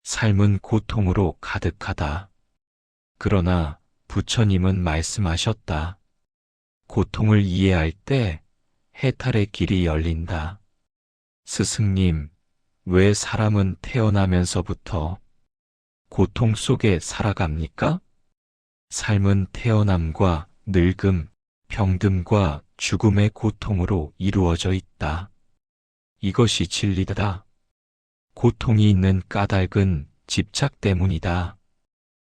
삶은 고통으로 가득하다. 그러나 부처님은 말씀하셨다. 고통을 이해할 때 해탈의 길이 열린다. 스승님, 왜 사람은 태어나면서부터 고통 속에 살아갑니까? 삶은 태어남과 늙음, 병듦과 죽음의 고통으로 이루어져 있다. 이것이 진리다. 고통이 있는 까닭은 집착 때문이다.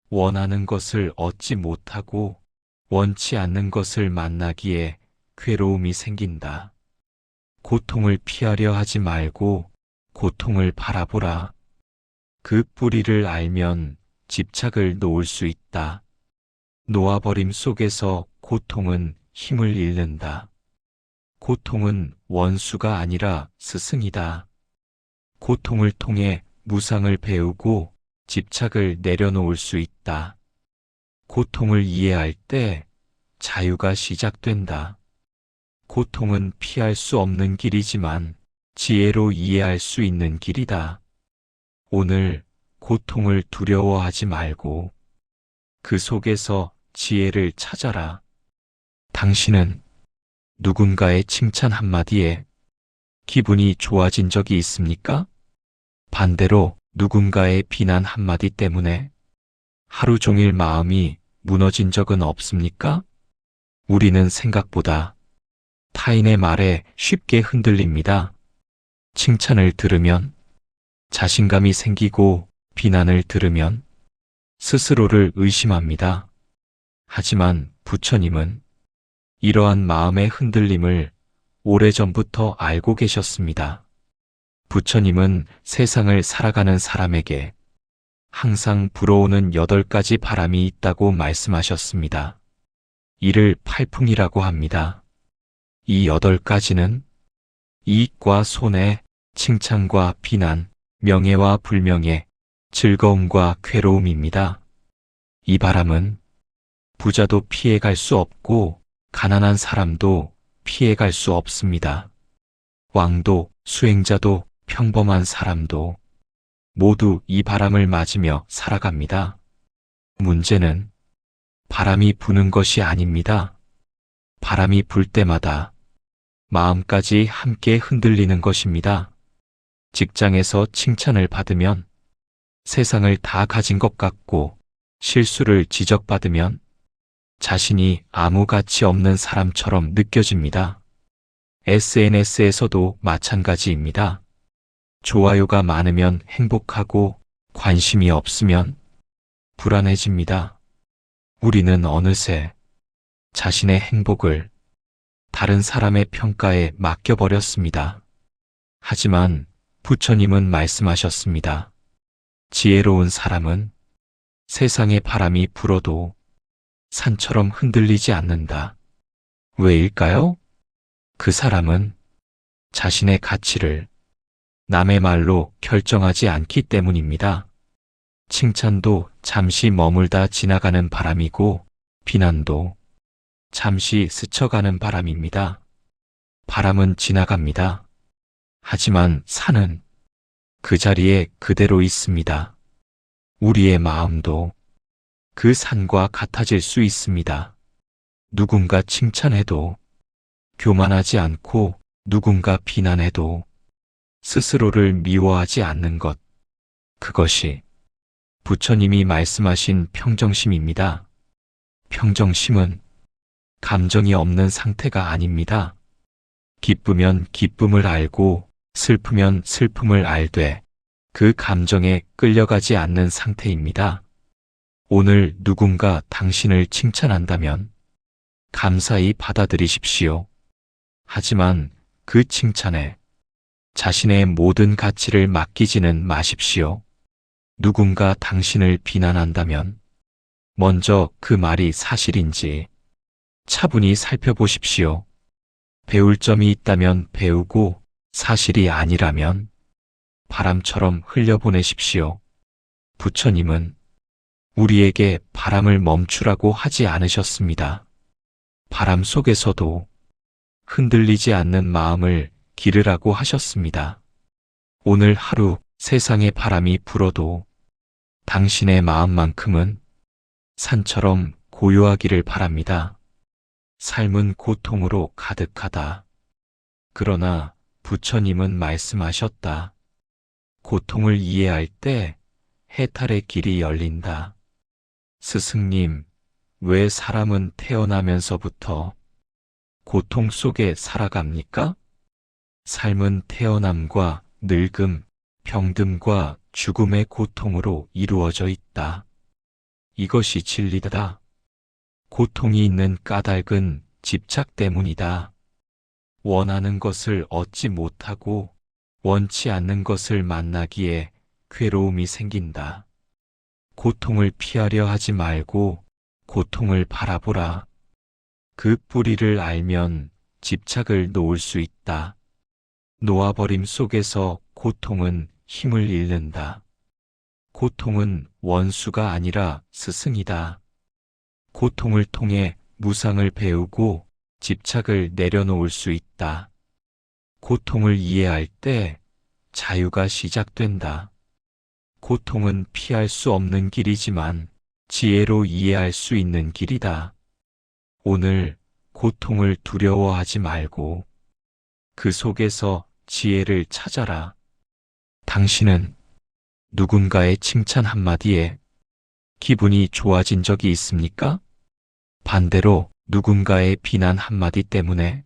원하는 것을 얻지 못하고 원치 않는 것을 만나기에 괴로움이 생긴다. 고통을 피하려 하지 말고 고통을 바라보라. 그 뿌리를 알면 집착을 놓을 수 있다. 놓아버림 속에서 고통은 힘을 잃는다. 고통은 원수가 아니라 스승이다. 고통을 통해 무상을 배우고 집착을 내려놓을 수 있다. 고통을 이해할 때 자유가 시작된다. 고통은 피할 수 없는 길이지만 지혜로 이해할 수 있는 길이다. 오늘 고통을 두려워하지 말고 그 속에서 지혜를 찾아라. 당신은 누군가의 칭찬 한마디에 기분이 좋아진 적이 있습니까? 반대로 누군가의 비난 한마디 때문에 하루 종일 마음이 무너진 적은 없습니까? 우리는 생각보다 타인의 말에 쉽게 흔들립니다. 칭찬을 들으면 자신감이 생기고 비난을 들으면 스스로를 의심합니다. 하지만 부처님은 이러한 마음의 흔들림을 오래전부터 알고 계셨습니다. 부처님은 세상을 살아가는 사람에게 항상 불어오는 8가지 바람이 있다고 말씀하셨습니다. 이를 팔풍이라고 합니다. 이 8가지는 이익과 손해, 칭찬과 비난, 명예와 불명예, 즐거움과 괴로움입니다. 이 바람은 부자도 피해갈 수 없고 가난한 사람도 피해갈 수 없습니다. 왕도 수행자도 평범한 사람도 모두 이 바람을 맞으며 살아갑니다. 문제는 바람이 부는 것이 아닙니다. 바람이 불 때마다 마음까지 함께 흔들리는 것입니다. 직장에서 칭찬을 받으면 세상을 다 가진 것 같고 실수를 지적받으면 자신이 아무 가치 없는 사람처럼 느껴집니다. SNS에서도 마찬가지입니다. 좋아요가 많으면 행복하고 관심이 없으면 불안해집니다. 우리는 어느새 자신의 행복을 다른 사람의 평가에 맡겨버렸습니다. 하지만 부처님은 말씀하셨습니다. 지혜로운 사람은 세상의 바람이 불어도 산처럼 흔들리지 않는다. 왜일까요? 그 사람은 자신의 가치를 남의 말로 결정하지 않기 때문입니다. 칭찬도 잠시 머물다 지나가는 바람이고 비난도 잠시 스쳐가는 바람입니다. 바람은 지나갑니다. 하지만 산은 그 자리에 그대로 있습니다. 우리의 마음도 그 산과 같아질 수 있습니다. 누군가 칭찬해도 교만하지 않고 누군가 비난해도 스스로를 미워하지 않는 것, 그것이 부처님이 말씀하신 평정심입니다. 평정심은 감정이 없는 상태가 아닙니다. 기쁘면 기쁨을 알고 슬프면 슬픔을 알되 그 감정에 끌려가지 않는 상태입니다. 오늘 누군가 당신을 칭찬한다면 감사히 받아들이십시오. 하지만 그 칭찬에 자신의 모든 가치를 맡기지는 마십시오. 누군가 당신을 비난한다면 먼저 그 말이 사실인지 차분히 살펴보십시오. 배울 점이 있다면 배우고 사실이 아니라면 바람처럼 흘려보내십시오. 부처님은 우리에게 바람을 멈추라고 하지 않으셨습니다. 바람 속에서도 흔들리지 않는 마음을 기르라고 하셨습니다. 오늘 하루 세상의 바람이 불어도 당신의 마음만큼은 산처럼 고요하기를 바랍니다. 삶은 고통으로 가득하다. 그러나 부처님은 말씀하셨다. 고통을 이해할 때 해탈의 길이 열린다. 스승님, 왜 사람은 태어나면서부터 고통 속에 살아갑니까? 삶은 태어남과 늙음, 병듦과 죽음의 고통으로 이루어져 있다. 이것이 진리다. 고통이 있는 까닭은 집착 때문이다. 원하는 것을 얻지 못하고 원치 않는 것을 만나기에 괴로움이 생긴다. 고통을 피하려 하지 말고 고통을 바라보라. 그 뿌리를 알면 집착을 놓을 수 있다. 놓아버림 속에서 고통은 힘을 잃는다. 고통은 원수가 아니라 스승이다. 고통을 통해 무상을 배우고 집착을 내려놓을 수 있다. 고통을 이해할 때 자유가 시작된다. 고통은 피할 수 없는 길이지만 지혜로 이해할 수 있는 길이다. 오늘 고통을 두려워하지 말고 그 속에서 지혜를 찾아라. 당신은 누군가의 칭찬 한마디에 기분이 좋아진 적이 있습니까? 반대로 누군가의 비난 한마디 때문에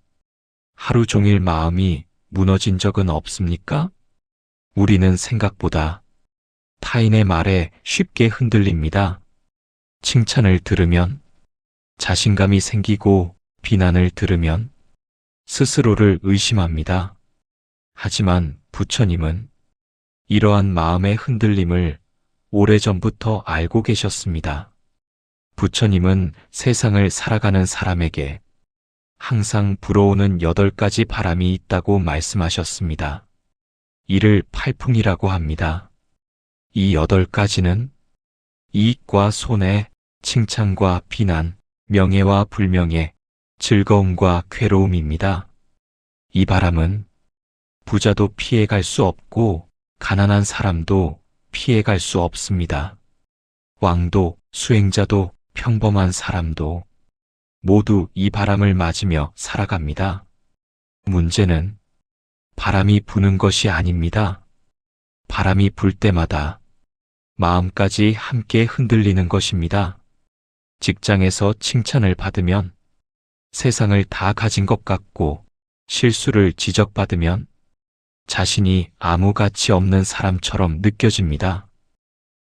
하루 종일 마음이 무너진 적은 없습니까? 우리는 생각보다 타인의 말에 쉽게 흔들립니다. 칭찬을 들으면 자신감이 생기고 비난을 들으면 스스로를 의심합니다. 하지만 부처님은 이러한 마음의 흔들림을 오래전부터 알고 계셨습니다. 부처님은 세상을 살아가는 사람에게 항상 불어오는 8가지 바람이 있다고 말씀하셨습니다. 이를 팔풍이라고 합니다. 이 8가지는 이익과 손해, 칭찬과 비난, 명예와 불명예, 즐거움과 괴로움입니다. 이 바람은 부자도 피해갈 수 없고 가난한 사람도 피해갈 수 없습니다. 왕도 수행자도 평범한 사람도 모두 이 바람을 맞으며 살아갑니다. 문제는 바람이 부는 것이 아닙니다. 바람이 불 때마다 마음까지 함께 흔들리는 것입니다. 직장에서 칭찬을 받으면 세상을 다 가진 것 같고 실수를 지적받으면 자신이 아무 가치 없는 사람처럼 느껴집니다.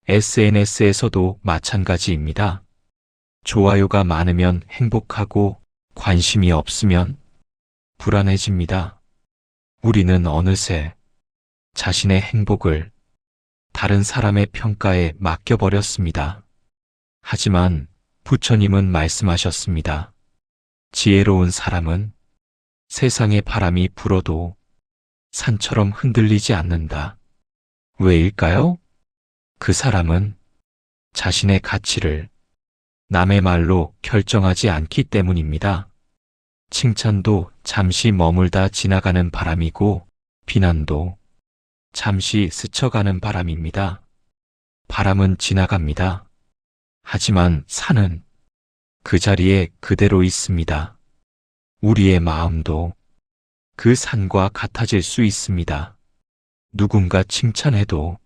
SNS에서도 마찬가지입니다. 좋아요가 많으면 행복하고 관심이 없으면 불안해집니다. 우리는 어느새 자신의 행복을 다른 사람의 평가에 맡겨버렸습니다. 하지만 부처님은 말씀하셨습니다. 지혜로운 사람은 세상의 바람이 불어도 산처럼 흔들리지 않는다. 왜일까요? 그 사람은 자신의 가치를 남의 말로 결정하지 않기 때문입니다. 칭찬도 잠시 머물다 지나가는 바람이고 비난도 잠시 스쳐가는 바람입니다. 바람은 지나갑니다. 하지만 산은 그 자리에 그대로 있습니다. 우리의 마음도 그 산과 같아질 수 있습니다. 누군가 칭찬해도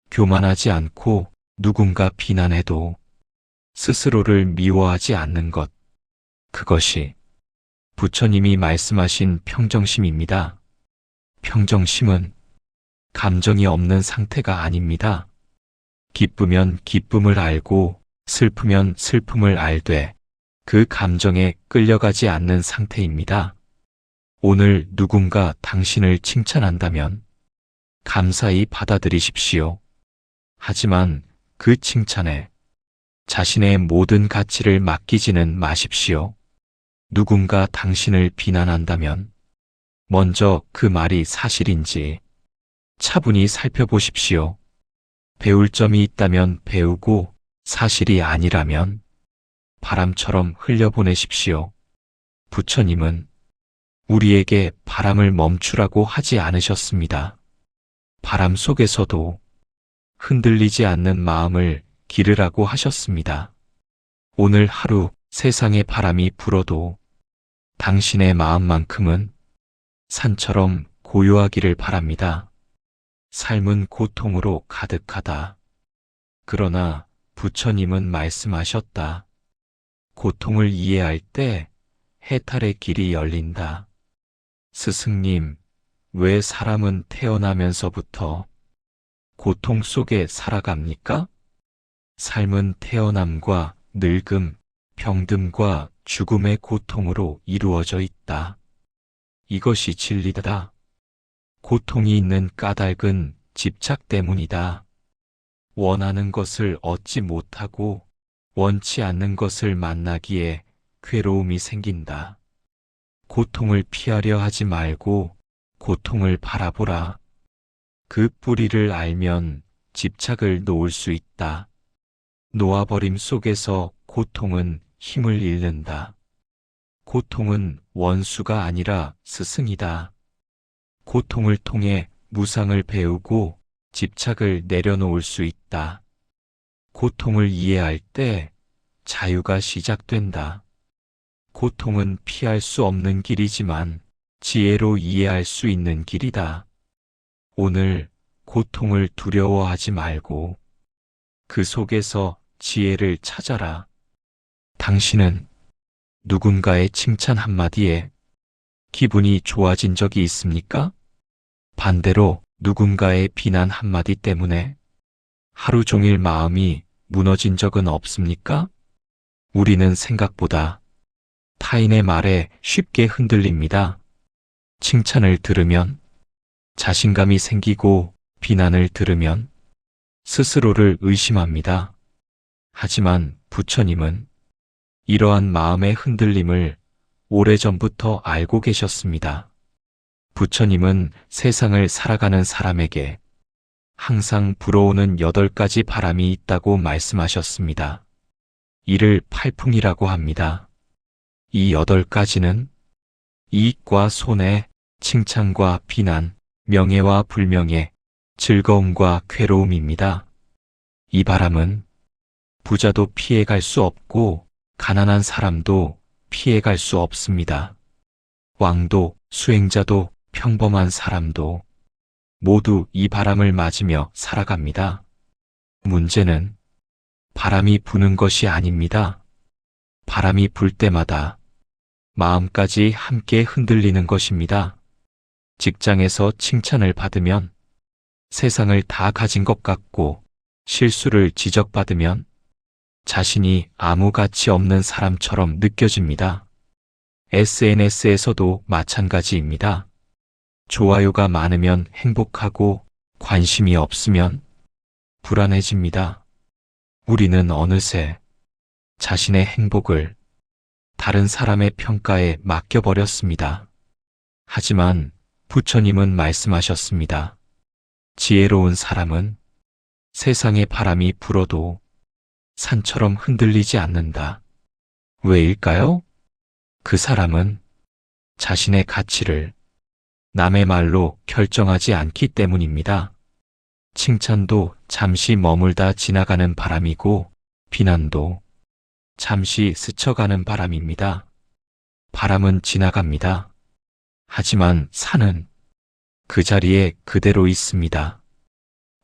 교만하지 않고 누군가 비난해도 스스로를 미워하지 않는 것, 그것이 부처님이 말씀하신 평정심입니다. 평정심은 감정이 없는 상태가 아닙니다. 기쁘면 기쁨을 알고 슬프면 슬픔을 알되 그 감정에 끌려가지 않는 상태입니다. 오늘 누군가 당신을 칭찬한다면 감사히 받아들이십시오. 하지만 그 칭찬에 자신의 모든 가치를 맡기지는 마십시오. 누군가 당신을 비난한다면 먼저 그 말이 사실인지 차분히 살펴보십시오. 배울 점이 있다면 배우고 사실이 아니라면 바람처럼 흘려보내십시오. 부처님은 우리에게 바람을 멈추라고 하지 않으셨습니다. 바람 속에서도 흔들리지 않는 마음을 기르라고 하셨습니다. 오늘 하루 세상에 바람이 불어도 당신의 마음만큼은 산처럼 고요하기를 바랍니다. 삶은 고통으로 가득하다. 그러나 부처님은 말씀하셨다. 고통을 이해할 때 해탈의 길이 열린다. 스승님, 왜 사람은 태어나면서부터 고통 속에 살아갑니까? 삶은 태어남과 늙음, 병듦과 죽음의 고통으로 이루어져 있다. 이것이 진리다. 고통이 있는 까닭은 집착 때문이다. 원하는 것을 얻지 못하고 원치 않는 것을 만나기에 괴로움이 생긴다. 고통을 피하려 하지 말고 고통을 바라보라. 그 뿌리를 알면 집착을 놓을 수 있다. 놓아버림 속에서 고통은 힘을 잃는다. 고통은 원수가 아니라 스승이다. 고통을 통해 무상을 배우고 집착을 내려놓을 수 있다. 고통을 이해할 때 자유가 시작된다. 고통은 피할 수 없는 길이지만 지혜로 이해할 수 있는 길이다. 오늘 고통을 두려워하지 말고 그 속에서 지혜를 찾아라. 당신은 누군가의 칭찬 한마디에 기분이 좋아진 적이 있습니까? 반대로 누군가의 비난 한마디 때문에 하루 종일 마음이 무너진 적은 없습니까? 우리는 생각보다 타인의 말에 쉽게 흔들립니다. 칭찬을 들으면 자신감이 생기고 비난을 들으면 스스로를 의심합니다. 하지만 부처님은 이러한 마음의 흔들림을 오래전부터 알고 계셨습니다. 부처님은 세상을 살아가는 사람에게 항상 불어오는 8가지 바람이 있다고 말씀하셨습니다. 이를 팔풍이라고 합니다. 이 8가지는 이익과 손해, 칭찬과 비난, 명예와 불명예, 즐거움과 괴로움입니다. 이 바람은 부자도 피해갈 수 없고 가난한 사람도 피해갈 수 없습니다. 왕도 수행자도 평범한 사람도 모두 이 바람을 맞으며 살아갑니다. 문제는 바람이 부는 것이 아닙니다. 바람이 불 때마다 마음까지 함께 흔들리는 것입니다. 직장에서 칭찬을 받으면 세상을 다 가진 것 같고 실수를 지적받으면 자신이 아무 가치 없는 사람처럼 느껴집니다. SNS에서도 마찬가지입니다. 좋아요가 많으면 행복하고 관심이 없으면 불안해집니다. 우리는 어느새 자신의 행복을 다른 사람의 평가에 맡겨버렸습니다. 하지만 부처님은 말씀하셨습니다. 지혜로운 사람은 세상에 바람이 불어도 산처럼 흔들리지 않는다. 왜일까요? 그 사람은 자신의 가치를 남의 말로 결정하지 않기 때문입니다. 칭찬도 잠시 머물다 지나가는 바람이고 비난도 잠시 스쳐가는 바람입니다. 바람은 지나갑니다. 하지만 산은 그 자리에 그대로 있습니다.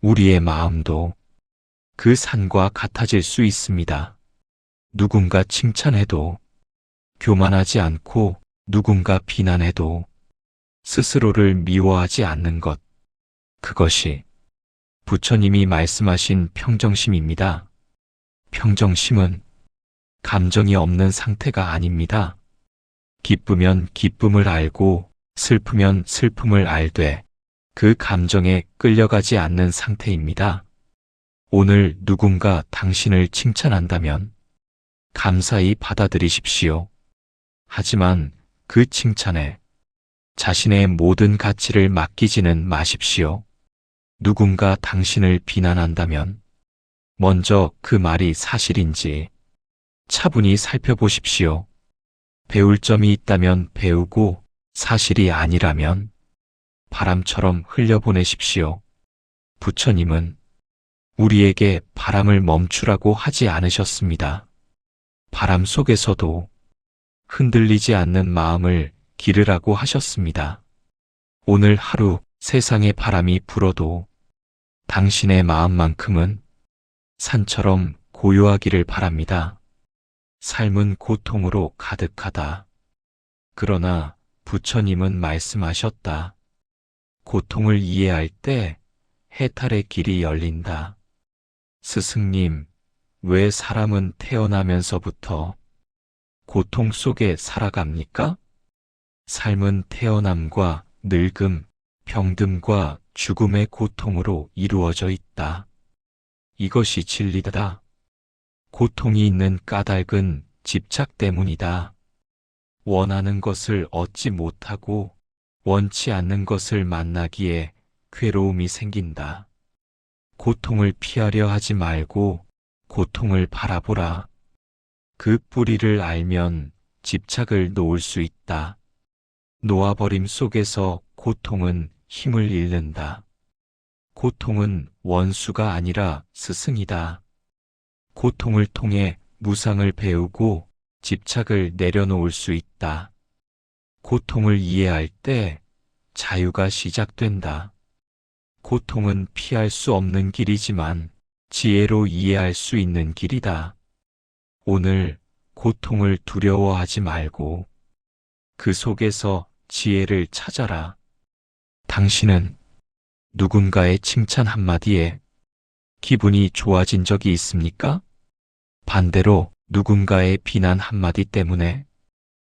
우리의 마음도 그 산과 같아질 수 있습니다. 누군가 칭찬해도 교만하지 않고 누군가 비난해도 스스로를 미워하지 않는 것. 그것이 부처님이 말씀하신 평정심입니다. 평정심은 감정이 없는 상태가 아닙니다. 기쁘면 기쁨을 알고 슬프면 슬픔을 알되 그 감정에 끌려가지 않는 상태입니다. 오늘 누군가 당신을 칭찬한다면 감사히 받아들이십시오. 하지만 그 칭찬에 자신의 모든 가치를 맡기지는 마십시오. 누군가 당신을 비난한다면 먼저 그 말이 사실인지 차분히 살펴보십시오. 배울 점이 있다면 배우고 사실이 아니라면 바람처럼 흘려보내십시오. 부처님은 우리에게 바람을 멈추라고 하지 않으셨습니다. 바람 속에서도 흔들리지 않는 마음을 기르라고 하셨습니다. 오늘 하루 세상의 바람이 불어도 당신의 마음만큼은 산처럼 고요하기를 바랍니다. 삶은 고통으로 가득하다. 그러나 부처님은 말씀하셨다. 고통을 이해할 때 해탈의 길이 열린다. 스승님, 왜 사람은 태어나면서부터 고통 속에 살아갑니까? 삶은 태어남과 늙음, 병듦과 죽음의 고통으로 이루어져 있다. 이것이 진리다. 고통이 있는 까닭은 집착 때문이다. 원하는 것을 얻지 못하고 원치 않는 것을 만나기에 괴로움이 생긴다. 고통을 피하려 하지 말고 고통을 바라보라. 그 뿌리를 알면 집착을 놓을 수 있다. 놓아버림 속에서 고통은 힘을 잃는다. 고통은 원수가 아니라 스승이다. 고통을 통해 무상을 배우고 집착을 내려놓을 수 있다. 고통을 이해할 때 자유가 시작된다. 고통은 피할 수 없는 길이지만 지혜로 이해할 수 있는 길이다. 오늘 고통을 두려워하지 말고 그 속에서 지혜를 찾아라. 당신은 누군가의 칭찬 한마디에 기분이 좋아진 적이 있습니까? 반대로 누군가의 비난 한마디 때문에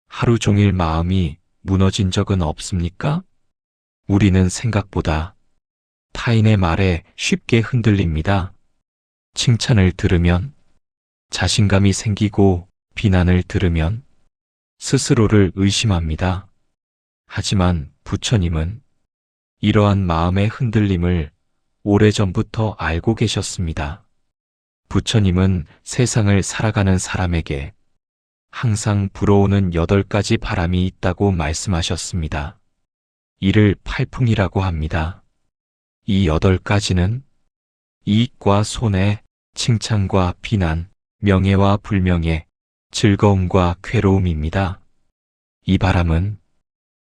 하루 종일 마음이 무너진 적은 없습니까? 우리는 생각보다 타인의 말에 쉽게 흔들립니다. 칭찬을 들으면 자신감이 생기고 비난을 들으면 스스로를 의심합니다. 하지만 부처님은 이러한 마음의 흔들림을 오래전부터 알고 계셨습니다. 부처님은 세상을 살아가는 사람에게 항상 불어오는 8가지 바람이 있다고 말씀하셨습니다. 이를 팔풍이라고 합니다. 이 8가지는 이익과 손해, 칭찬과 비난, 명예와 불명예, 즐거움과 괴로움입니다. 이 바람은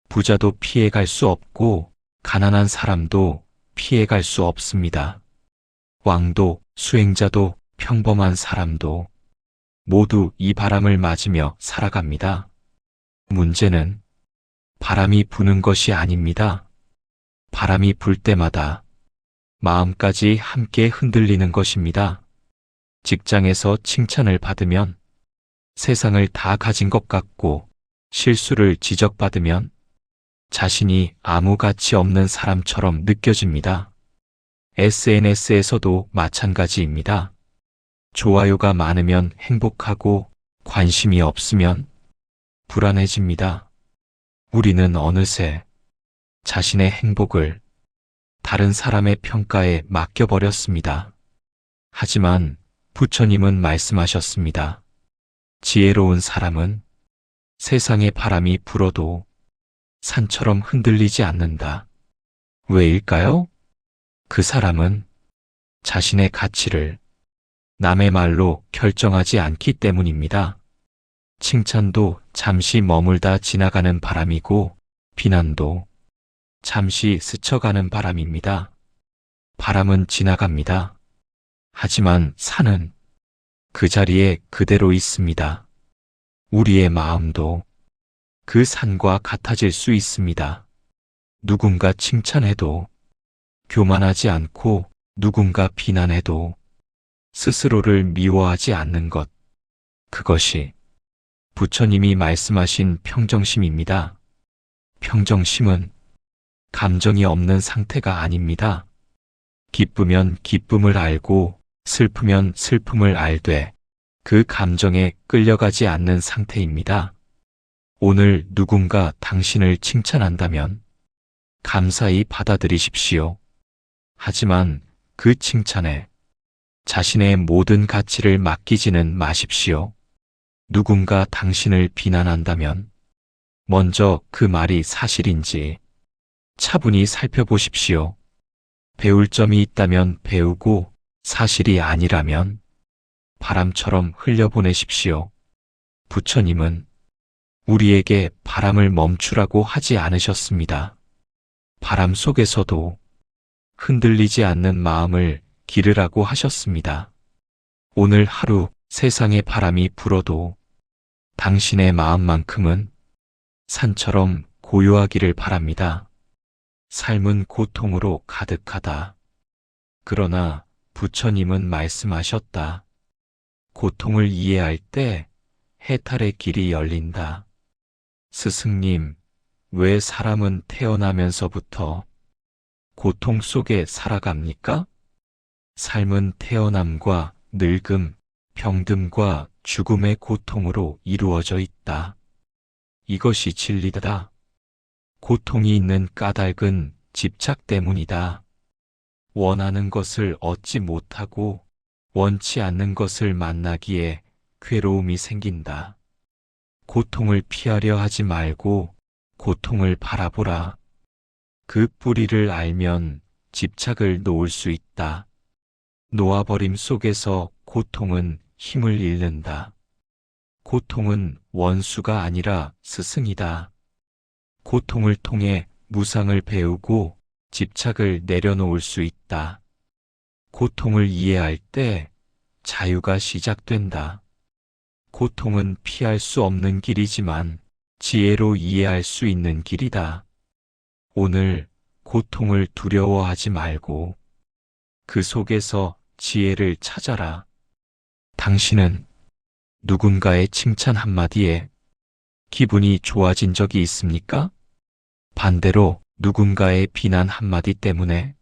부자도 피해갈 수 없고 가난한 사람도 피해갈 수 없습니다. 왕도 수행자도 평범한 사람도 모두 이 바람을 맞으며 살아갑니다. 문제는 바람이 부는 것이 아닙니다. 바람이 불 때마다 마음까지 함께 흔들리는 것입니다. 직장에서 칭찬을 받으면 세상을 다 가진 것 같고 실수를 지적받으면 자신이 아무 가치 없는 사람처럼 느껴집니다. SNS에서도 마찬가지입니다. 좋아요가 많으면 행복하고 관심이 없으면 불안해집니다. 우리는 어느새 자신의 행복을 다른 사람의 평가에 맡겨버렸습니다. 하지만 부처님은 말씀하셨습니다. 지혜로운 사람은 세상의 바람이 불어도 산처럼 흔들리지 않는다. 왜일까요? 그 사람은 자신의 가치를 남의 말로 결정하지 않기 때문입니다. 칭찬도 잠시 머물다 지나가는 바람이고 비난도 잠시 스쳐가는 바람입니다. 바람은 지나갑니다. 하지만 산은 그 자리에 그대로 있습니다. 우리의 마음도 그 산과 같아질 수 있습니다. 누군가 칭찬해도 교만하지 않고 누군가 비난해도 스스로를 미워하지 않는 것. 그것이 부처님이 말씀하신 평정심입니다. 평정심은 감정이 없는 상태가 아닙니다. 기쁘면 기쁨을 알고 슬프면 슬픔을 알되 그 감정에 끌려가지 않는 상태입니다. 오늘 누군가 당신을 칭찬한다면 감사히 받아들이십시오. 하지만 그 칭찬에 자신의 모든 가치를 맡기지는 마십시오. 누군가 당신을 비난한다면 먼저 그 말이 사실인지 차분히 살펴보십시오. 배울 점이 있다면 배우고 사실이 아니라면 바람처럼 흘려보내십시오. 부처님은 우리에게 바람을 멈추라고 하지 않으셨습니다. 바람 속에서도 흔들리지 않는 마음을 기르라고 하셨습니다. 오늘 하루 세상에 바람이 불어도 당신의 마음만큼은 산처럼 고요하기를 바랍니다. 삶은 고통으로 가득하다. 그러나 부처님은 말씀하셨다. 고통을 이해할 때 해탈의 길이 열린다. 스승님, 왜 사람은 태어나면서부터 고통 속에 살아갑니까? 삶은 태어남과 늙음, 병듦과 죽음의 고통으로 이루어져 있다. 이것이 진리다. 고통이 있는 까닭은 집착 때문이다. 원하는 것을 얻지 못하고 원치 않는 것을 만나기에 괴로움이 생긴다. 고통을 피하려 하지 말고 고통을 바라보라. 그 뿌리를 알면 집착을 놓을 수 있다. 놓아버림 속에서 고통은 힘을 잃는다. 고통은 원수가 아니라 스승이다. 고통을 통해 무상을 배우고 집착을 내려놓을 수 있다. 고통을 이해할 때 자유가 시작된다. 고통은 피할 수 없는 길이지만 지혜로 이해할 수 있는 길이다. 오늘 고통을 두려워하지 말고 그 속에서 지혜를 찾아라. 당신은 누군가의 칭찬 한마디에 기분이 좋아진 적이 있습니까? 반대로 누군가의 비난 한마디 때문에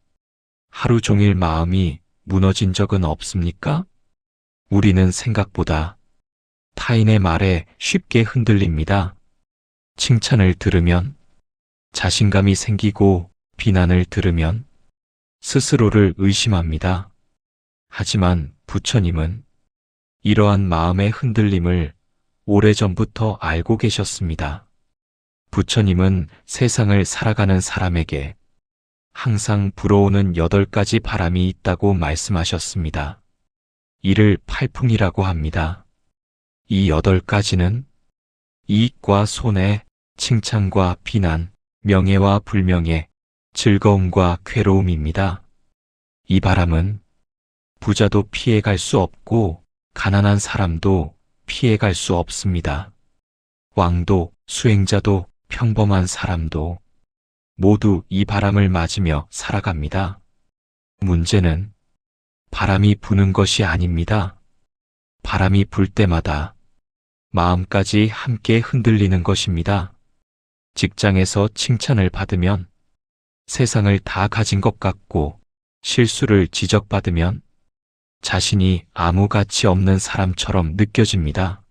하루 종일 마음이 무너진 적은 없습니까? 우리는 생각보다 타인의 말에 쉽게 흔들립니다. 칭찬을 들으면 자신감이 생기고 비난을 들으면 스스로를 의심합니다. 하지만 부처님은 이러한 마음의 흔들림을 오래전부터 알고 계셨습니다. 부처님은 세상을 살아가는 사람에게 항상 불어오는 8가지 바람이 있다고 말씀하셨습니다. 이를 팔풍이라고 합니다. 이 8가지는 이익과 손해, 칭찬과 비난, 명예와 불명예, 즐거움과 괴로움입니다. 이 바람은 부자도 피해갈 수 없고 가난한 사람도 피해갈 수 없습니다. 왕도 수행자도 평범한 사람도 모두 이 바람을 맞으며 살아갑니다. 문제는 바람이 부는 것이 아닙니다. 바람이 불 때마다 마음까지 함께 흔들리는 것입니다. 직장에서 칭찬을 받으면 세상을 다 가진 것 같고 실수를 지적받으면 자신이 아무 가치 없는 사람처럼 느껴집니다.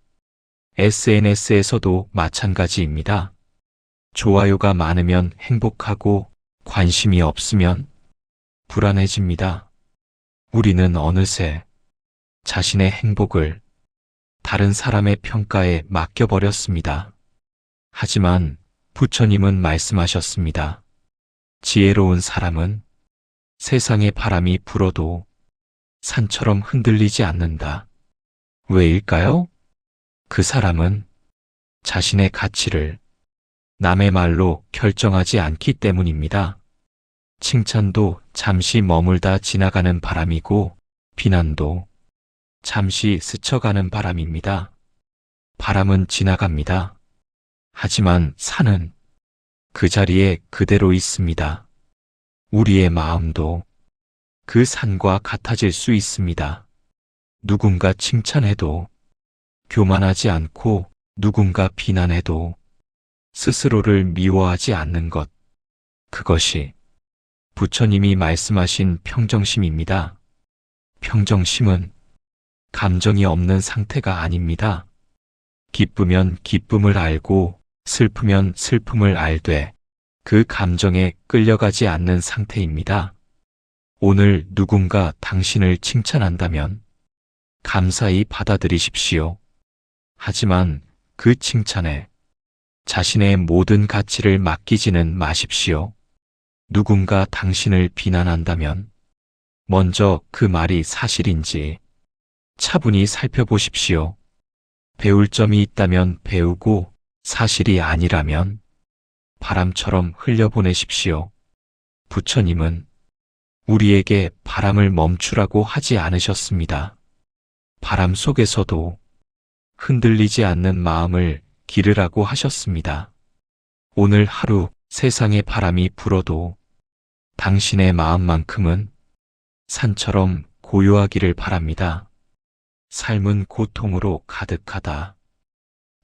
SNS에서도 마찬가지입니다. 좋아요가 많으면 행복하고 관심이 없으면 불안해집니다. 우리는 어느새 자신의 행복을 다른 사람의 평가에 맡겨버렸습니다. 하지만 부처님은 말씀하셨습니다. 지혜로운 사람은 세상의 바람이 불어도 산처럼 흔들리지 않는다. 왜일까요? 그 사람은 자신의 가치를 남의 말로 결정하지 않기 때문입니다. 칭찬도 잠시 머물다 지나가는 바람이고 비난도 잠시 스쳐가는 바람입니다. 바람은 지나갑니다. 하지만 산은 그 자리에 그대로 있습니다. 우리의 마음도 그 산과 같아질 수 있습니다. 누군가 칭찬해도 교만하지 않고 누군가 비난해도 스스로를 미워하지 않는 것, 그것이 부처님이 말씀하신 평정심입니다. 평정심은 감정이 없는 상태가 아닙니다. 기쁘면 기쁨을 알고 슬프면 슬픔을 알되 그 감정에 끌려가지 않는 상태입니다. 오늘 누군가 당신을 칭찬한다면 감사히 받아들이십시오. 하지만 그 칭찬에 자신의 모든 가치를 맡기지는 마십시오. 누군가 당신을 비난한다면 먼저 그 말이 사실인지 차분히 살펴보십시오. 배울 점이 있다면 배우고 사실이 아니라면 바람처럼 흘려보내십시오. 부처님은 우리에게 바람을 멈추라고 하지 않으셨습니다. 바람 속에서도 흔들리지 않는 마음을 기르라고 하셨습니다. 오늘 하루 세상에 바람이 불어도 당신의 마음만큼은 산처럼 고요하기를 바랍니다. 삶은 고통으로 가득하다.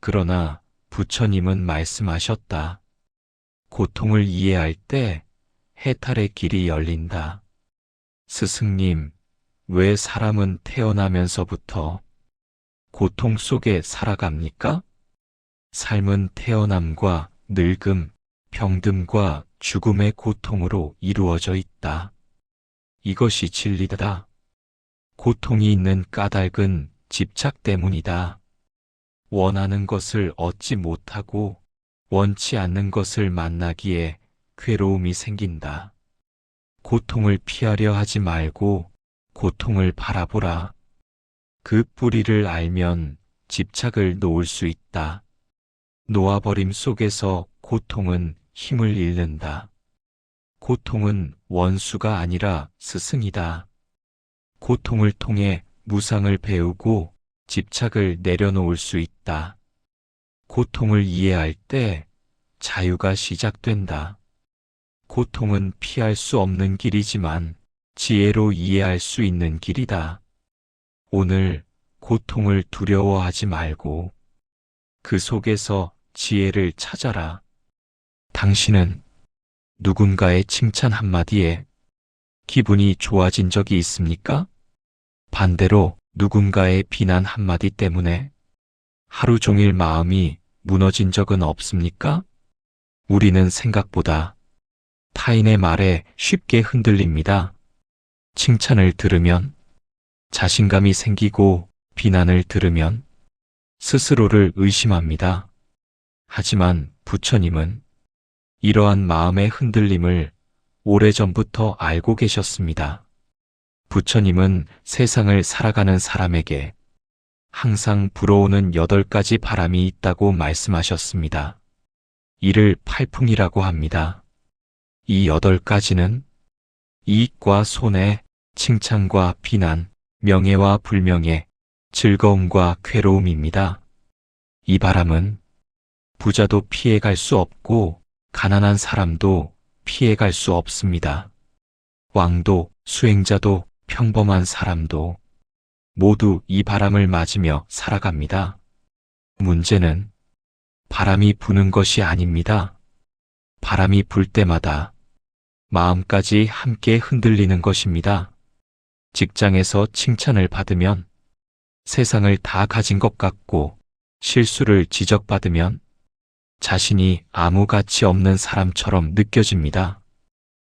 그러나 부처님은 말씀하셨다. 고통을 이해할 때 해탈의 길이 열린다. 스승님, 왜 사람은 태어나면서부터 고통 속에 살아갑니까? 삶은 태어남과 늙음, 병듦과 죽음의 고통으로 이루어져 있다. 이것이 진리다. 고통이 있는 까닭은 집착 때문이다. 원하는 것을 얻지 못하고 원치 않는 것을 만나기에 괴로움이 생긴다. 고통을 피하려 하지 말고 고통을 바라보라. 그 뿌리를 알면 집착을 놓을 수 있다. 놓아버림 속에서 고통은 힘을 잃는다. 고통은 원수가 아니라 스승이다. 고통을 통해 무상을 배우고 집착을 내려놓을 수 있다. 고통을 이해할 때 자유가 시작된다. 고통은 피할 수 없는 길이지만 지혜로 이해할 수 있는 길이다. 오늘 고통을 두려워하지 말고 그 속에서 지혜를 찾아라. 당신은 누군가의 칭찬 한마디에 기분이 좋아진 적이 있습니까? 반대로 누군가의 비난 한마디 때문에 하루 종일 마음이 무너진 적은 없습니까? 우리는 생각보다 타인의 말에 쉽게 흔들립니다. 칭찬을 들으면 자신감이 생기고 비난을 들으면 스스로를 의심합니다. 하지만 부처님은 이러한 마음의 흔들림을 오래전부터 알고 계셨습니다. 부처님은 세상을 살아가는 사람에게 항상 불어오는 8가지 바람이 있다고 말씀하셨습니다. 이를 팔풍이라고 합니다. 이 8가지는 이익과 손해, 칭찬과 비난, 명예와 불명예, 즐거움과 괴로움입니다. 이 바람은 부자도 피해갈 수 없고 가난한 사람도 피해갈 수 없습니다. 왕도 수행자도 평범한 사람도 모두 이 바람을 맞으며 살아갑니다. 문제는 바람이 부는 것이 아닙니다. 바람이 불 때마다 마음까지 함께 흔들리는 것입니다. 직장에서 칭찬을 받으면 세상을 다 가진 것 같고 실수를 지적받으면 자신이 아무 가치 없는 사람처럼 느껴집니다.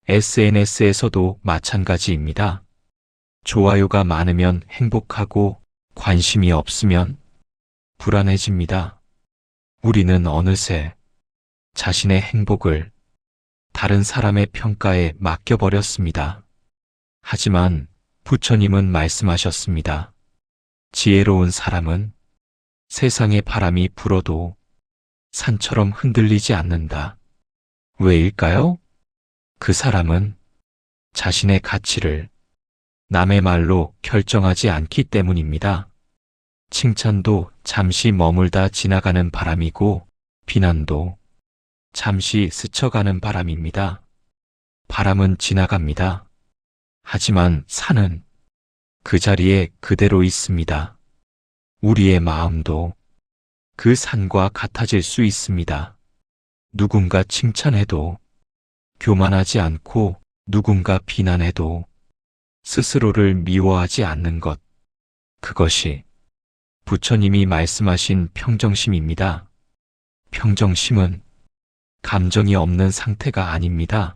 SNS에서도 마찬가지입니다. 좋아요가 많으면 행복하고 관심이 없으면 불안해집니다. 우리는 어느새 자신의 행복을 다른 사람의 평가에 맡겨버렸습니다. 하지만 부처님은 말씀하셨습니다. 지혜로운 사람은 세상의 바람이 불어도 산처럼 흔들리지 않는다. 왜일까요? 그 사람은 자신의 가치를 남의 말로 결정하지 않기 때문입니다. 칭찬도 잠시 머물다 지나가는 바람이고 비난도 잠시 스쳐가는 바람입니다. 바람은 지나갑니다. 하지만 산은 그 자리에 그대로 있습니다. 우리의 마음도 그 산과 같아질 수 있습니다. 누군가 칭찬해도 교만하지 않고 누군가 비난해도 스스로를 미워하지 않는 것. 그것이 부처님이 말씀하신 평정심입니다. 평정심은 감정이 없는 상태가 아닙니다.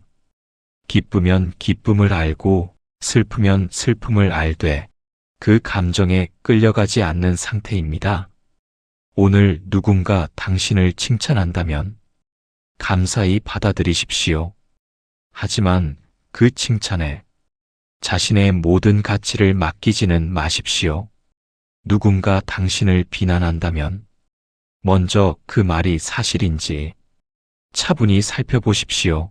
기쁘면 기쁨을 알고 슬프면 슬픔을 알되 그 감정에 끌려가지 않는 상태입니다. 오늘 누군가 당신을 칭찬한다면 감사히 받아들이십시오. 하지만 그 칭찬에 자신의 모든 가치를 맡기지는 마십시오. 누군가 당신을 비난한다면 먼저 그 말이 사실인지 차분히 살펴보십시오.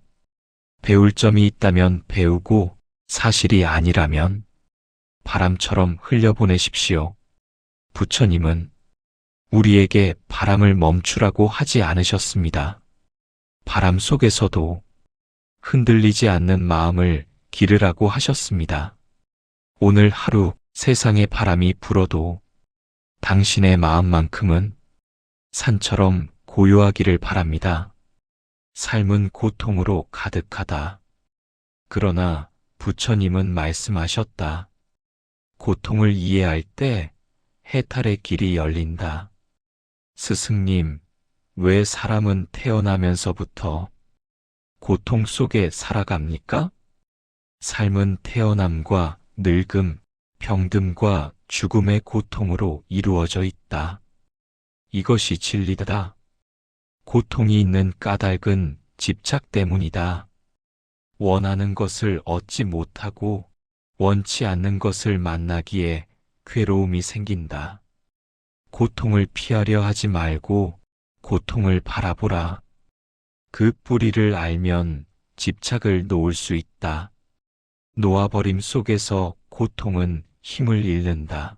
배울 점이 있다면 배우고 사실이 아니라면 바람처럼 흘려보내십시오. 부처님은 우리에게 바람을 멈추라고 하지 않으셨습니다. 바람 속에서도 흔들리지 않는 마음을 기르라고 하셨습니다. 오늘 하루 세상에 바람이 불어도 당신의 마음만큼은 산처럼 고요하기를 바랍니다. 삶은 고통으로 가득하다. 그러나 부처님은 말씀하셨다. 고통을 이해할 때 해탈의 길이 열린다. 스승님, 왜 사람은 태어나면서부터 고통 속에 살아갑니까? 삶은 태어남과 늙음, 병듦과 죽음의 고통으로 이루어져 있다. 이것이 진리다. 고통이 있는 까닭은 집착 때문이다. 원하는 것을 얻지 못하고 원치 않는 것을 만나기에 괴로움이 생긴다. 고통을 피하려 하지 말고 고통을 바라보라. 그 뿌리를 알면 집착을 놓을 수 있다. 놓아버림 속에서 고통은 힘을 잃는다.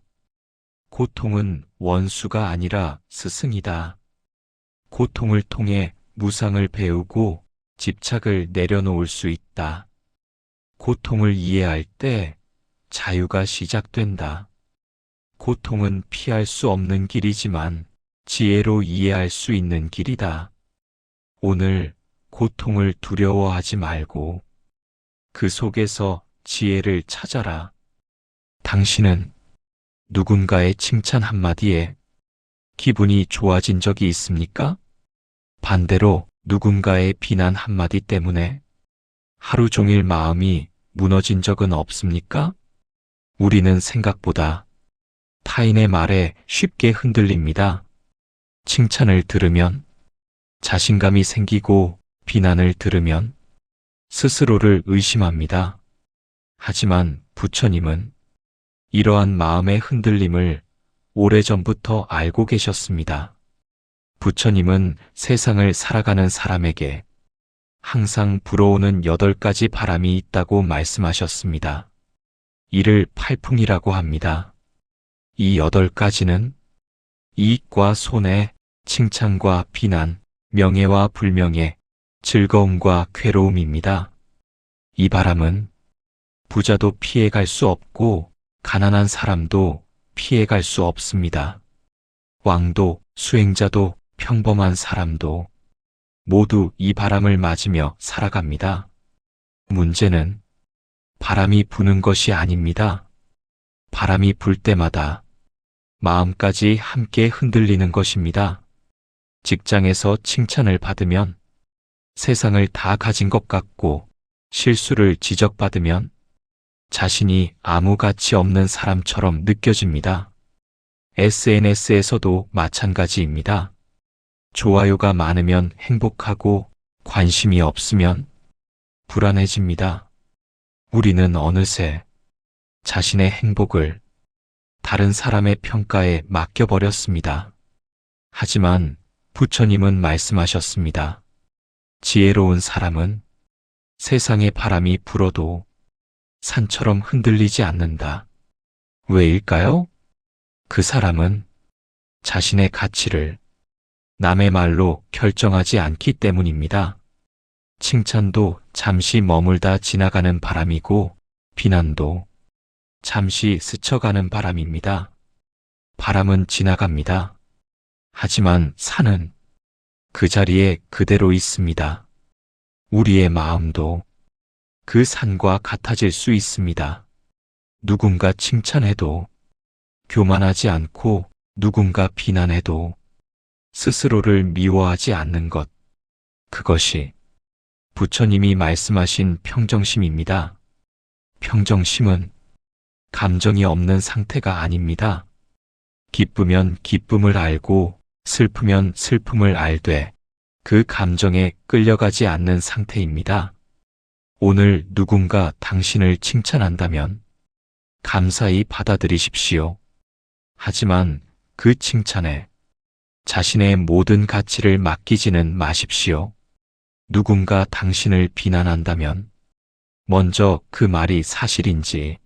고통은 원수가 아니라 스승이다. 고통을 통해 무상을 배우고 집착을 내려놓을 수 있다. 고통을 이해할 때 자유가 시작된다. 고통은 피할 수 없는 길이지만 지혜로 이해할 수 있는 길이다. 오늘 고통을 두려워하지 말고 그 속에서 지혜를 찾아라. 당신은 누군가의 칭찬 한마디에 기분이 좋아진 적이 있습니까? 반대로 누군가의 비난 한마디 때문에 하루 종일 마음이 무너진 적은 없습니까? 우리는 생각보다 타인의 말에 쉽게 흔들립니다. 칭찬을 들으면 자신감이 생기고 비난을 들으면 스스로를 의심합니다. 하지만 부처님은 이러한 마음의 흔들림을 오래전부터 알고 계셨습니다. 부처님은 세상을 살아가는 사람에게 항상 불어오는 8가지 바람이 있다고 말씀하셨습니다. 이를 팔풍이라고 합니다. 이 8가지는 이익과 손해, 칭찬과 비난, 명예와 불명예, 즐거움과 괴로움입니다. 이 바람은 부자도 피해갈 수 없고 가난한 사람도 피해갈 수 없습니다. 왕도 수행자도 평범한 사람도 모두 이 바람을 맞으며 살아갑니다. 문제는 바람이 부는 것이 아닙니다. 바람이 불 때마다 마음까지 함께 흔들리는 것입니다. 직장에서 칭찬을 받으면 세상을 다 가진 것 같고 실수를 지적받으면 자신이 아무 가치 없는 사람처럼 느껴집니다. SNS에서도 마찬가지입니다. 좋아요가 많으면 행복하고 관심이 없으면 불안해집니다. 우리는 어느새 자신의 행복을 다른 사람의 평가에 맡겨버렸습니다. 하지만 부처님은 말씀하셨습니다. 지혜로운 사람은 세상의 바람이 불어도 산처럼 흔들리지 않는다. 왜일까요? 그 사람은 자신의 가치를 남의 말로 결정하지 않기 때문입니다. 칭찬도 잠시 머물다 지나가는 바람이고 비난도 잠시 스쳐가는 바람입니다. 바람은 지나갑니다. 하지만 산은 그 자리에 그대로 있습니다. 우리의 마음도 그 산과 같아질 수 있습니다. 누군가 칭찬해도 교만하지 않고 누군가 비난해도 스스로를 미워하지 않는 것. 그것이 부처님이 말씀하신 평정심입니다. 평정심은 감정이 없는 상태가 아닙니다. 기쁘면 기쁨을 알고 슬프면 슬픔을 알되 그 감정에 끌려가지 않는 상태입니다. 오늘 누군가 당신을 칭찬한다면 감사히 받아들이십시오. 하지만 그 칭찬에 자신의 모든 가치를 맡기지는 마십시오. 누군가 당신을 비난한다면 먼저 그 말이 사실인지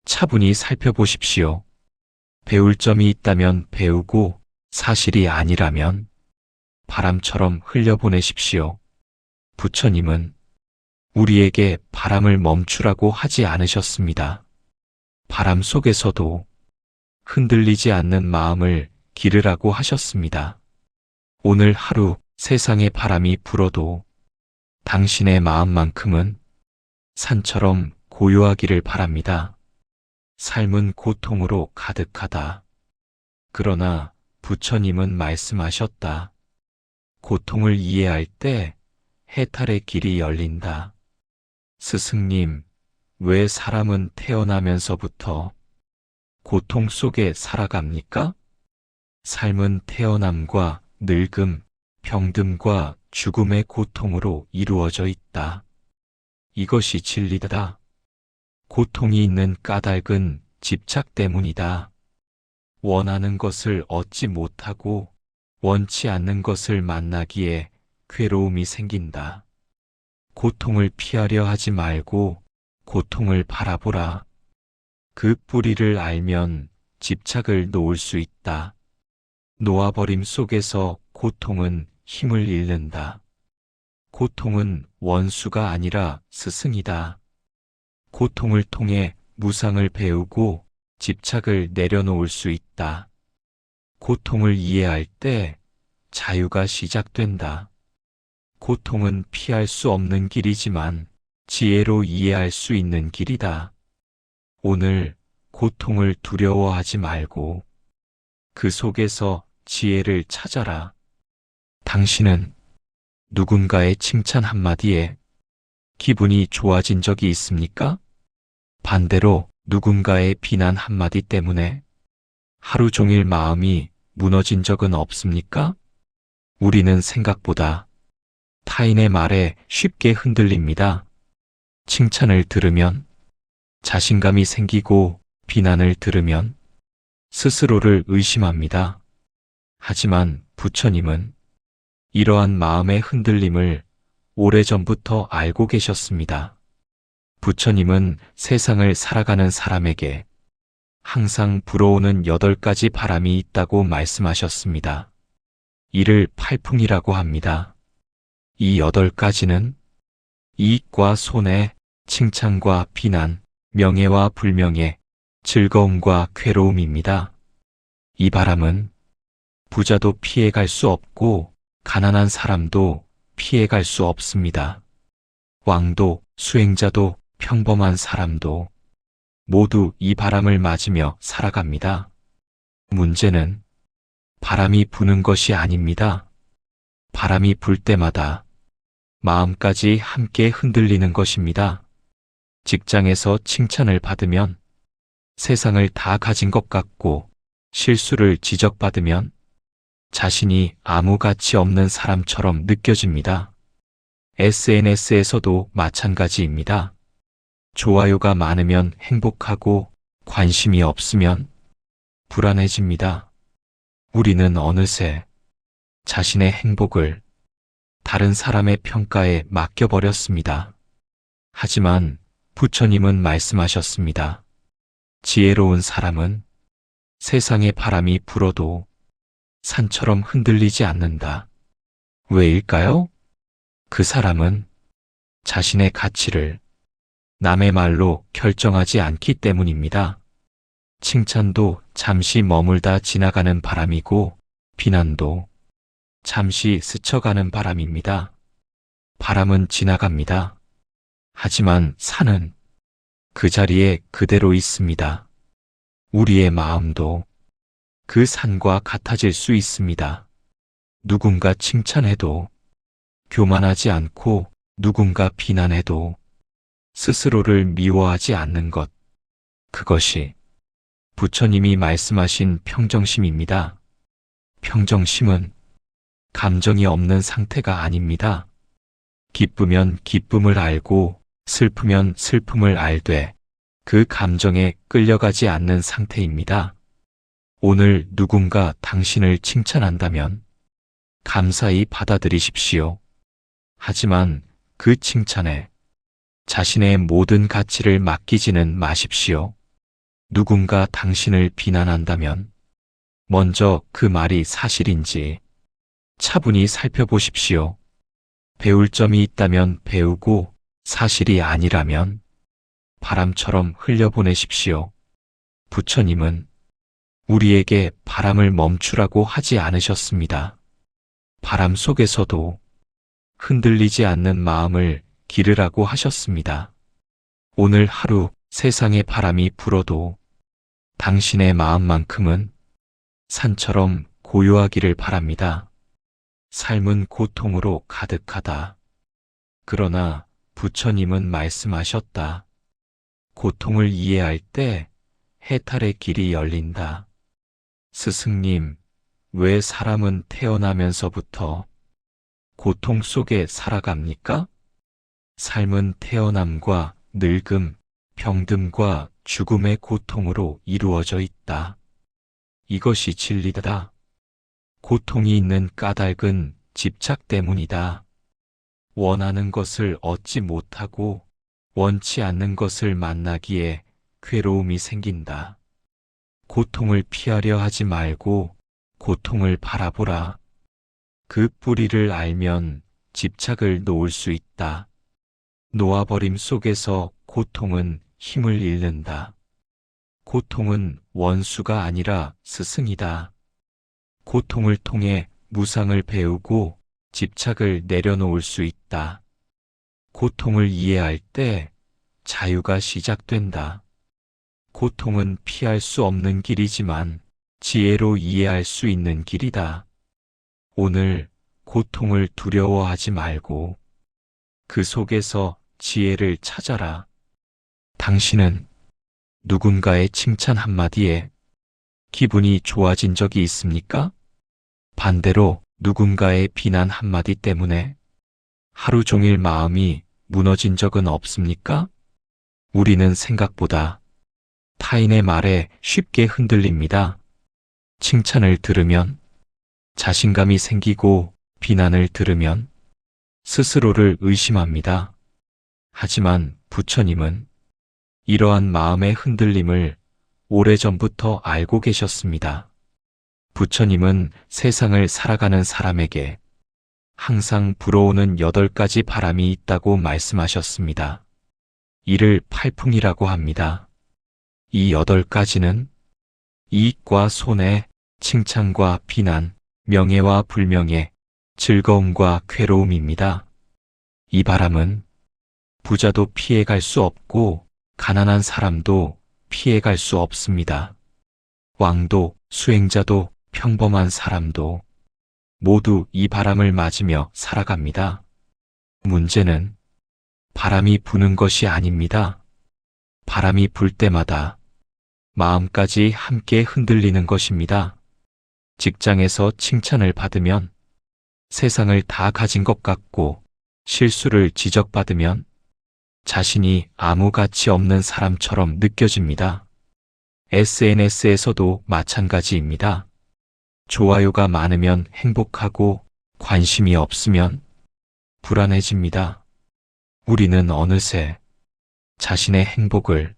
차분히 살펴보십시오. 배울 점이 있다면 배우고 사실이 아니라면 바람처럼 흘려보내십시오. 부처님은 우리에게 바람을 멈추라고 하지 않으셨습니다. 바람 속에서도 흔들리지 않는 마음을 기르라고 하셨습니다. 오늘 하루 세상에 바람이 불어도 당신의 마음만큼은 산처럼 고요하기를 바랍니다. 삶은 고통으로 가득하다. 그러나 부처님은 말씀하셨다. 고통을 이해할 때 해탈의 길이 열린다. 스승님, 왜 사람은 태어나면서부터 고통 속에 살아갑니까? 삶은 태어남과 늙음, 병듦과 죽음의 고통으로 이루어져 있다. 이것이 진리다. 고통이 있는 까닭은 집착 때문이다. 원하는 것을 얻지 못하고 원치 않는 것을 만나기에 괴로움이 생긴다. 고통을 피하려 하지 말고 고통을 바라보라. 그 뿌리를 알면 집착을 놓을 수 있다. 놓아버림 속에서 고통은 힘을 잃는다. 고통은 원수가 아니라 스승이다. 고통을 통해 무상을 배우고 집착을 내려놓을 수 있다. 고통을 이해할 때 자유가 시작된다. 고통은 피할 수 없는 길이지만 지혜로 이해할 수 있는 길이다. 오늘 고통을 두려워하지 말고 그 속에서 지혜를 찾아라. 당신은 누군가의 칭찬 한마디에 기분이 좋아진 적이 있습니까? 반대로 누군가의 비난 한마디 때문에 하루 종일 마음이 무너진 적은 없습니까? 우리는 생각보다 타인의 말에 쉽게 흔들립니다. 칭찬을 들으면 자신감이 생기고 비난을 들으면 스스로를 의심합니다. 하지만 부처님은 이러한 마음의 흔들림을 오래전부터 알고 계셨습니다. 부처님은 세상을 살아가는 사람에게 항상 불어오는 8가지 바람이 있다고 말씀하셨습니다. 이를 팔풍이라고 합니다. 이 8가지는 이익과 손해, 칭찬과 비난, 명예와 불명예, 즐거움과 괴로움입니다. 이 바람은 부자도 피해갈 수 없고 가난한 사람도 피해갈 수 없습니다. 왕도 수행자도 평범한 사람도 모두 이 바람을 맞으며 살아갑니다. 문제는 바람이 부는 것이 아닙니다. 바람이 불 때마다 마음까지 함께 흔들리는 것입니다. 직장에서 칭찬을 받으면 세상을 다 가진 것 같고 실수를 지적받으면 자신이 아무 가치 없는 사람처럼 느껴집니다. SNS에서도 마찬가지입니다. 좋아요가 많으면 행복하고 관심이 없으면 불안해집니다. 우리는 어느새 자신의 행복을 다른 사람의 평가에 맡겨버렸습니다. 하지만 부처님은 말씀하셨습니다. 지혜로운 사람은 세상의 바람이 불어도 산처럼 흔들리지 않는다. 왜일까요? 그 사람은 자신의 가치를 남의 말로 결정하지 않기 때문입니다. 칭찬도 잠시 머물다 지나가는 바람이고 비난도 잠시 스쳐가는 바람입니다. 바람은 지나갑니다. 하지만 산은 그 자리에 그대로 있습니다. 우리의 마음도 그 산과 같아질 수 있습니다. 누군가 칭찬해도 교만하지 않고 누군가 비난해도 스스로를 미워하지 않는 것, 그것이 부처님이 말씀하신 평정심입니다. 평정심은 감정이 없는 상태가 아닙니다. 기쁘면 기쁨을 알고 슬프면 슬픔을 알되 그 감정에 끌려가지 않는 상태입니다. 오늘 누군가 당신을 칭찬한다면 감사히 받아들이십시오. 하지만 그 칭찬에 자신의 모든 가치를 맡기지는 마십시오. 누군가 당신을 비난한다면 먼저 그 말이 사실인지 차분히 살펴보십시오. 배울 점이 있다면 배우고 사실이 아니라면 바람처럼 흘려보내십시오. 부처님은 우리에게 바람을 멈추라고 하지 않으셨습니다. 바람 속에서도 흔들리지 않는 마음을 기르라고 하셨습니다. 오늘 하루 세상에 바람이 불어도 당신의 마음만큼은 산처럼 고요하기를 바랍니다. 삶은 고통으로 가득하다. 그러나 부처님은 말씀하셨다. 고통을 이해할 때 해탈의 길이 열린다. 스승님, 왜 사람은 태어나면서부터 고통 속에 살아갑니까? 삶은 태어남과 늙음, 병듦과 죽음의 고통으로 이루어져 있다. 이것이 진리다. 고통이 있는 까닭은 집착 때문이다. 원하는 것을 얻지 못하고 원치 않는 것을 만나기에 괴로움이 생긴다. 고통을 피하려 하지 말고 고통을 바라보라. 그 뿌리를 알면 집착을 놓을 수 있다. 놓아버림 속에서 고통은 힘을 잃는다. 고통은 원수가 아니라 스승이다. 고통을 통해 무상을 배우고 집착을 내려놓을 수 있다. 고통을 이해할 때 자유가 시작된다. 고통은 피할 수 없는 길이지만 지혜로 이해할 수 있는 길이다. 오늘 고통을 두려워하지 말고 그 속에서 지혜를 찾아라. 당신은 누군가의 칭찬 한마디에 기분이 좋아진 적이 있습니까? 반대로 누군가의 비난 한마디 때문에 하루 종일 마음이 무너진 적은 없습니까? 우리는 생각보다 타인의 말에 쉽게 흔들립니다. 칭찬을 들으면 자신감이 생기고 비난을 들으면 스스로를 의심합니다. 하지만 부처님은 이러한 마음의 흔들림을 오래전부터 알고 계셨습니다. 부처님은 세상을 살아가는 사람에게 항상 불어오는 8가지 바람이 있다고 말씀하셨습니다. 이를 팔풍이라고 합니다. 이 8가지는 이익과 손해, 칭찬과 비난, 명예와 불명예, 즐거움과 괴로움입니다. 이 바람은 부자도 피해갈 수 없고 가난한 사람도 피해갈 수 없습니다. 왕도 수행자도 평범한 사람도 모두 이 바람을 맞으며 살아갑니다. 문제는 바람이 부는 것이 아닙니다. 바람이 불 때마다 마음까지 함께 흔들리는 것입니다. 직장에서 칭찬을 받으면 세상을 다 가진 것 같고 실수를 지적받으면 자신이 아무 가치 없는 사람처럼 느껴집니다. SNS에서도 마찬가지입니다. 좋아요가 많으면 행복하고 관심이 없으면 불안해집니다. 우리는 어느새 자신의 행복을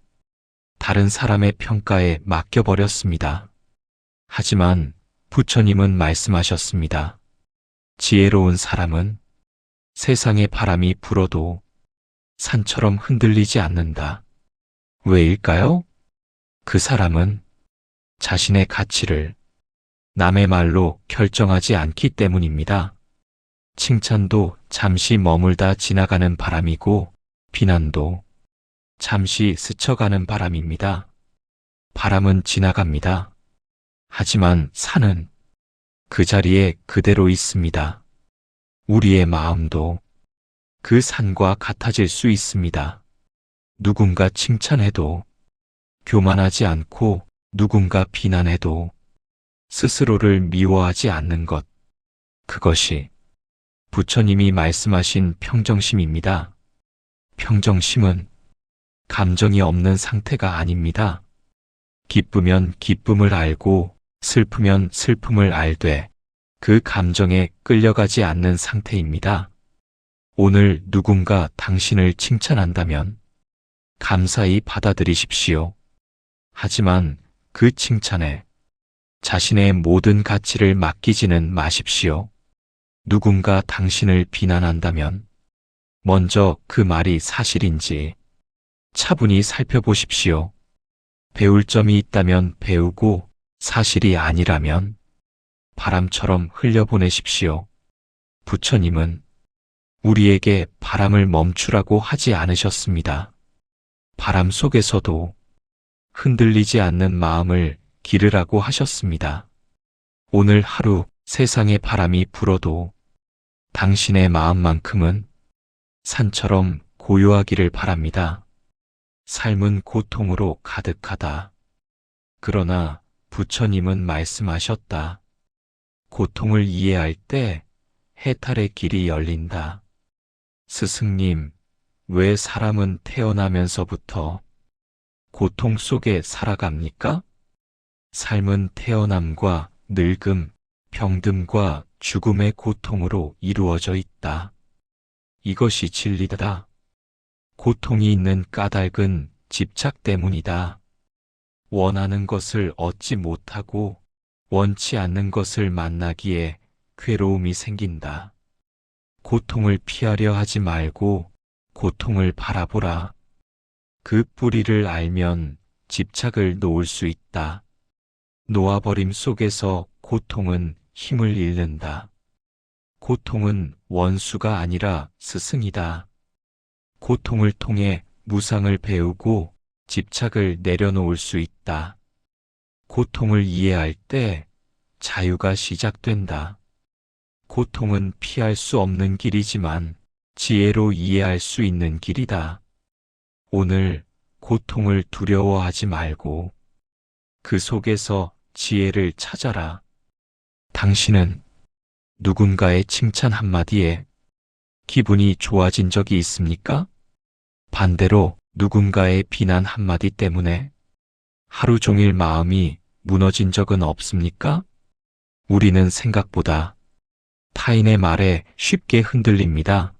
다른 사람의 평가에 맡겨버렸습니다. 하지만 부처님은 말씀하셨습니다. 지혜로운 사람은 세상의 바람이 불어도 산처럼 흔들리지 않는다. 왜일까요? 그 사람은 자신의 가치를 남의 말로 결정하지 않기 때문입니다. 칭찬도 잠시 머물다 지나가는 바람이고 비난도 잠시 스쳐가는 바람입니다. 바람은 지나갑니다. 하지만 산은 그 자리에 그대로 있습니다. 우리의 마음도 그 산과 같아질 수 있습니다. 누군가 칭찬해도 교만하지 않고 누군가 비난해도 스스로를 미워하지 않는 것. 그것이 부처님이 말씀하신 평정심입니다. 평정심은 감정이 없는 상태가 아닙니다. 기쁘면 기쁨을 알고 슬프면 슬픔을 알되 그 감정에 끌려가지 않는 상태입니다. 오늘 누군가 당신을 칭찬한다면 감사히 받아들이십시오. 하지만 그 칭찬에 자신의 모든 가치를 맡기지는 마십시오. 누군가 당신을 비난한다면 먼저 그 말이 사실인지 차분히 살펴보십시오. 배울 점이 있다면 배우고 사실이 아니라면 바람처럼 흘려보내십시오. 부처님은 우리에게 바람을 멈추라고 하지 않으셨습니다. 바람 속에서도 흔들리지 않는 마음을 기르라고 하셨습니다. 오늘 하루 세상에 바람이 불어도 당신의 마음만큼은 산처럼 고요하기를 바랍니다. 삶은 고통으로 가득하다. 그러나 부처님은 말씀하셨다. 고통을 이해할 때 해탈의 길이 열린다. 스승님, 왜 사람은 태어나면서부터 고통 속에 살아갑니까? 삶은 태어남과 늙음, 병듦과 죽음의 고통으로 이루어져 있다. 이것이 진리다. 고통이 있는 까닭은 집착 때문이다. 원하는 것을 얻지 못하고 원치 않는 것을 만나기에 괴로움이 생긴다. 고통을 피하려 하지 말고 고통을 바라보라. 그 뿌리를 알면 집착을 놓을 수 있다. 놓아버림 속에서 고통은 힘을 잃는다. 고통은 원수가 아니라 스승이다. 고통을 통해 무상을 배우고 집착을 내려놓을 수 있다. 고통을 이해할 때 자유가 시작된다. 고통은 피할 수 없는 길이지만 지혜로 이해할 수 있는 길이다. 오늘 고통을 두려워하지 말고 그 속에서 지혜를 찾아라. 당신은 누군가의 칭찬 한마디에 기분이 좋아진 적이 있습니까? 반대로 누군가의 비난 한마디 때문에 하루 종일 마음이 무너진 적은 없습니까? 우리는 생각보다 타인의 말에 쉽게 흔들립니다.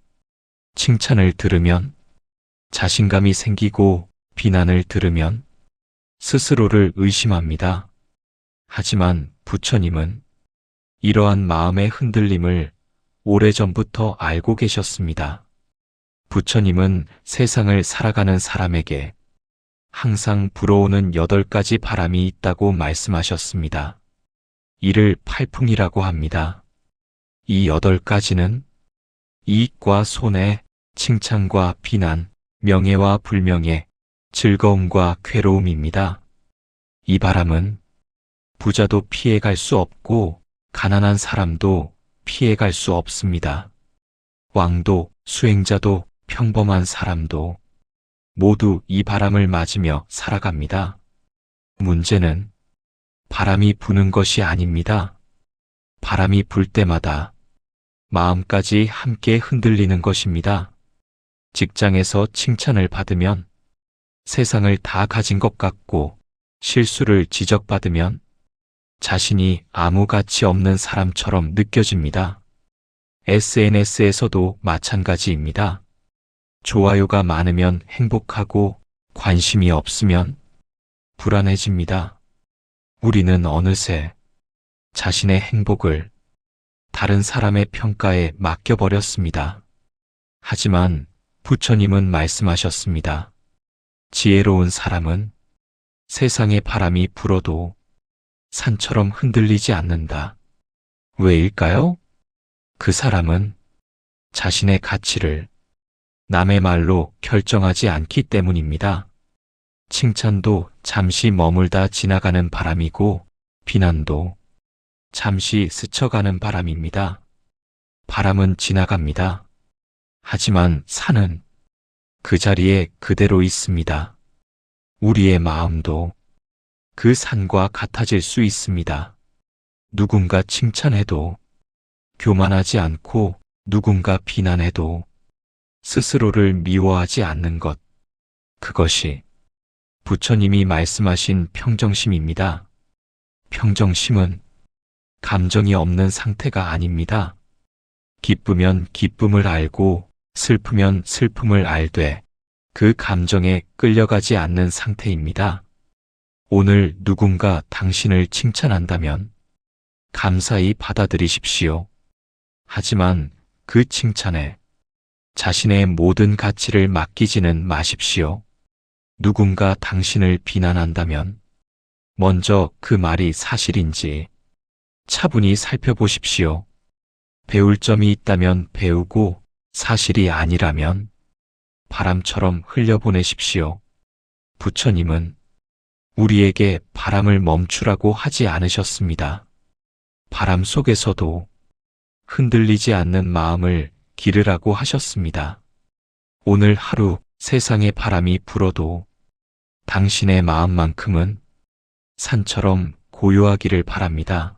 칭찬을 들으면 자신감이 생기고 비난을 들으면 스스로를 의심합니다. 하지만 부처님은 이러한 마음의 흔들림을 오래전부터 알고 계셨습니다. 부처님은 세상을 살아가는 사람에게 항상 불어오는 8가지 바람이 있다고 말씀하셨습니다. 이를 팔풍이라고 합니다. 이 8가지는 이익과 손해, 칭찬과 비난, 명예와 불명예, 즐거움과 괴로움입니다. 이 바람은 부자도 피해갈 수 없고 가난한 사람도 피해갈 수 없습니다. 왕도 수행자도 평범한 사람도 모두 이 바람을 맞으며 살아갑니다. 문제는 바람이 부는 것이 아닙니다. 바람이 불 때마다 마음까지 함께 흔들리는 것입니다. 직장에서 칭찬을 받으면 세상을 다 가진 것 같고 실수를 지적받으면 자신이 아무 가치 없는 사람처럼 느껴집니다. SNS에서도 마찬가지입니다. 좋아요가 많으면 행복하고 관심이 없으면 불안해집니다. 우리는 어느새 자신의 행복을 다른 사람의 평가에 맡겨버렸습니다. 하지만 부처님은 말씀하셨습니다. 지혜로운 사람은 세상의 바람이 불어도 산처럼 흔들리지 않는다. 왜일까요? 그 사람은 자신의 가치를 남의 말로 결정하지 않기 때문입니다. 칭찬도 잠시 머물다 지나가는 바람이고 비난도 잠시 스쳐가는 바람입니다. 바람은 지나갑니다. 하지만 산은 그 자리에 그대로 있습니다. 우리의 마음도 그 산과 같아질 수 있습니다. 누군가 칭찬해도 교만하지 않고 누군가 비난해도 스스로를 미워하지 않는 것. 그것이 부처님이 말씀하신 평정심입니다. 평정심은 감정이 없는 상태가 아닙니다. 기쁘면 기쁨을 알고 슬프면 슬픔을 알되 그 감정에 끌려가지 않는 상태입니다. 오늘 누군가 당신을 칭찬한다면 감사히 받아들이십시오. 하지만 그 칭찬에 자신의 모든 가치를 맡기지는 마십시오. 누군가 당신을 비난한다면 먼저 그 말이 사실인지 차분히 살펴보십시오. 배울 점이 있다면 배우고 사실이 아니라면 바람처럼 흘려보내십시오. 부처님은 우리에게 바람을 멈추라고 하지 않으셨습니다. 바람 속에서도 흔들리지 않는 마음을 기르라고 하셨습니다. 오늘 하루 세상에 바람이 불어도 당신의 마음만큼은 산처럼 고요하기를 바랍니다.